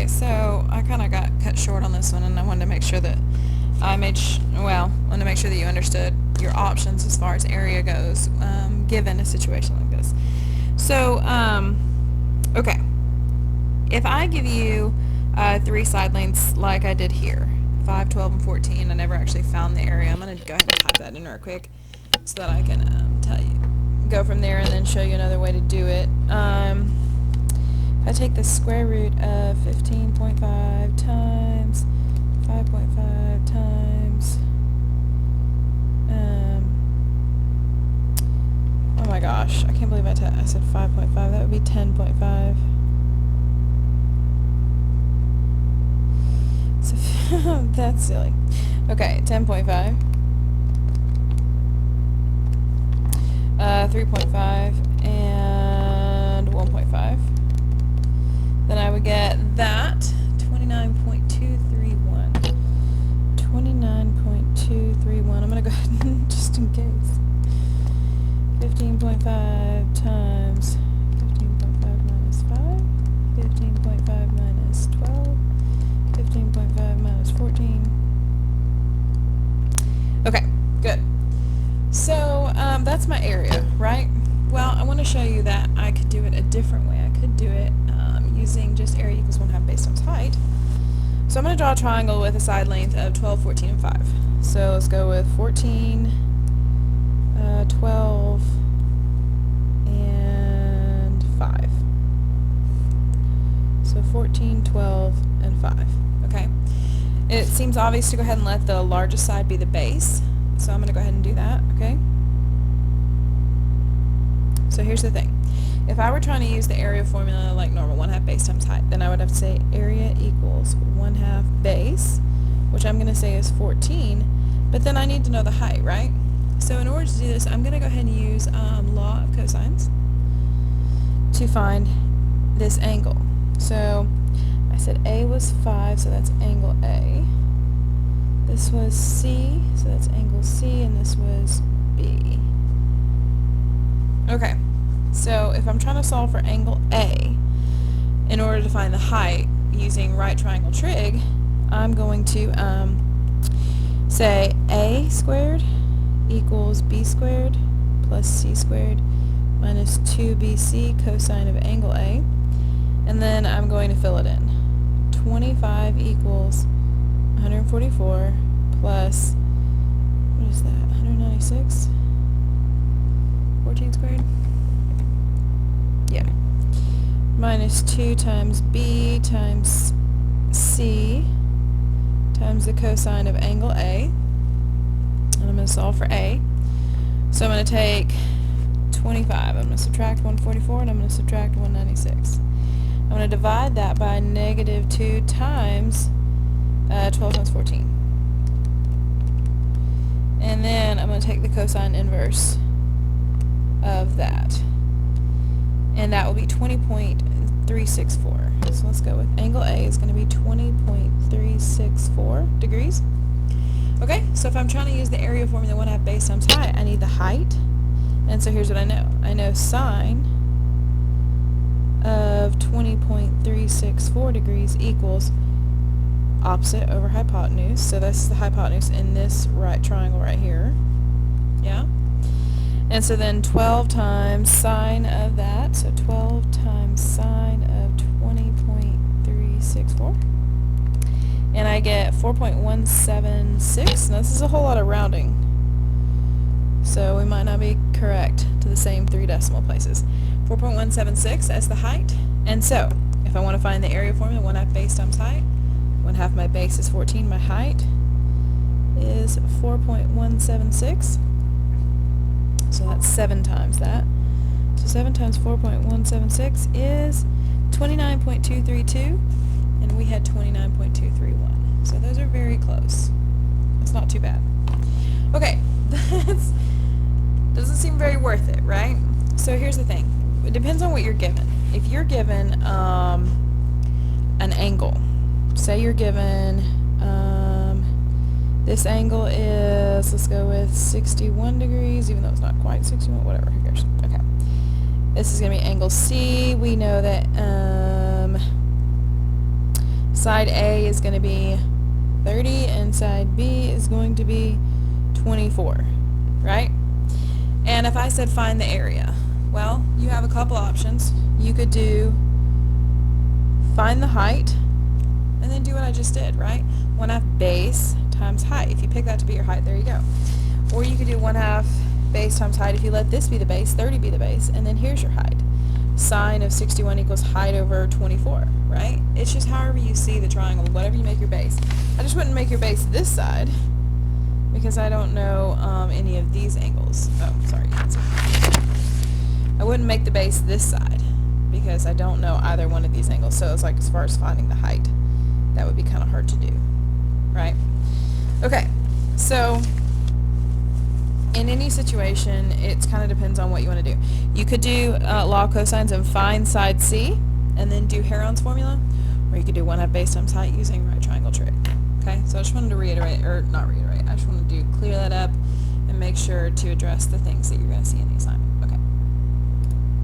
so I kind of got cut short on this one, and I wanted to make sure that wanted to make sure that you understood your options as far as area goes, given a situation like this. So, okay, if I give you 3 side lengths like I did here, 5, 12, and 14, I never actually found the area. I'm going to go ahead and type that in real quick so that I can go from there and then show you another way to do it. If I take the square root of 15.5 times 5.5 times, oh my gosh, I can't believe I said 5.5, that would be 10.5. So that's silly. Okay, 10.5, 3.5, and 1.5. Then I would get that 29.231. 29.231. I'm going to go ahead and just in case. 15.5 times 15.5 minus 5. 15.5 minus 12. 15.5 minus 14. Okay, good. So that's my area, right? Well, I want to show you that I could do it a different way. I could do it using just area equals 1/2 base times height. So I'm going to draw a triangle with a side length of 12, 14, and 5. So let's go with 14, 12, and 5. So 14, 12, and 5. Okay. It seems obvious to go ahead and let the largest side be the base. So I'm going to go ahead and do that, okay? So here's the thing. If I were trying to use the area formula like normal, 1/2 base times height, then I would have to say area equals 1/2 base, which I'm going to say is 14, but then I need to know the height, right? So in order to do this, I'm going to go ahead and use law of cosines to find this angle. So I said A was 5, so that's angle A. This was C, so that's angle C, and this was B. Okay, so if I'm trying to solve for angle A, in order to find the height using right triangle trig, I'm going to say A squared equals B squared plus C squared minus 2BC cosine of angle A, and then I'm going to fill it in. 25 equals 144 plus, what is that, 196? 14 squared? Yeah. Minus 2 times B times C times the cosine of angle A. And I'm going to solve for A. So I'm going to take 25. I'm going to subtract 144 and I'm going to subtract 196. I'm going to divide that by negative 2 times 12 times 14. And then I'm going to take the cosine inverse of that. And that will be 20.364. So let's go with angle A is going to be 20.364 degrees. Okay, so if I'm trying to use the area formula 1/2 base times height, I need the height. And so here's what I know. I know sine of 20.364 degrees equals opposite over hypotenuse. So that's the hypotenuse in this right triangle right here. Yeah? And so then 12 times sine of that, so 12 times sine of 20.364. And I get 4.176. Now this is a whole lot of rounding, so we might not be correct to the same 3 decimal places. 4.176 as the height. And so, if I want to find the area formula, 1/2 base times height, 1/2 my base is 14, my height is 4.176. So that's 7 times that. So 7 times 4.176 is 29.232, and we had 29.231. So those are very close. That's not too bad. Okay, that's doesn't seem very worth it, right? So here's the thing. It depends on what you're given. If you're given an angle, say you're given this angle is, let's go with 61 degrees, even though it's not quite 61, whatever, who cares? Okay. This is going to be angle C. We know that Side A is going to be 30 and side B is going to be 24, right? And if I said find the area, well, you have a couple options. You could do find the height and then do what I just did, right? 1/2 base times height. If you pick that to be your height, there you go. Or you could do 1/2 base times height if you let this be the base, 30 be the base, and then here's your height. Sine of 61 equals height over 24, right? It's just however you see the triangle, whatever you make your base. I just wouldn't make your base this side because I don't know any of these angles. Oh, sorry, you can see. I wouldn't make the base this side because I don't know either one of these angles. So it's like as far as finding the height, that would be kind of hard to do, right? Okay, so in any situation, it kind of depends on what you want to do. You could do law of cosines and find side C, and then do Heron's formula, or you could do 1/2 base times height using right triangle trick. Okay, so I just wanted to reiterate, or not reiterate, I just wanted to clear that up and make sure to address the things that you're going to see in the assignment.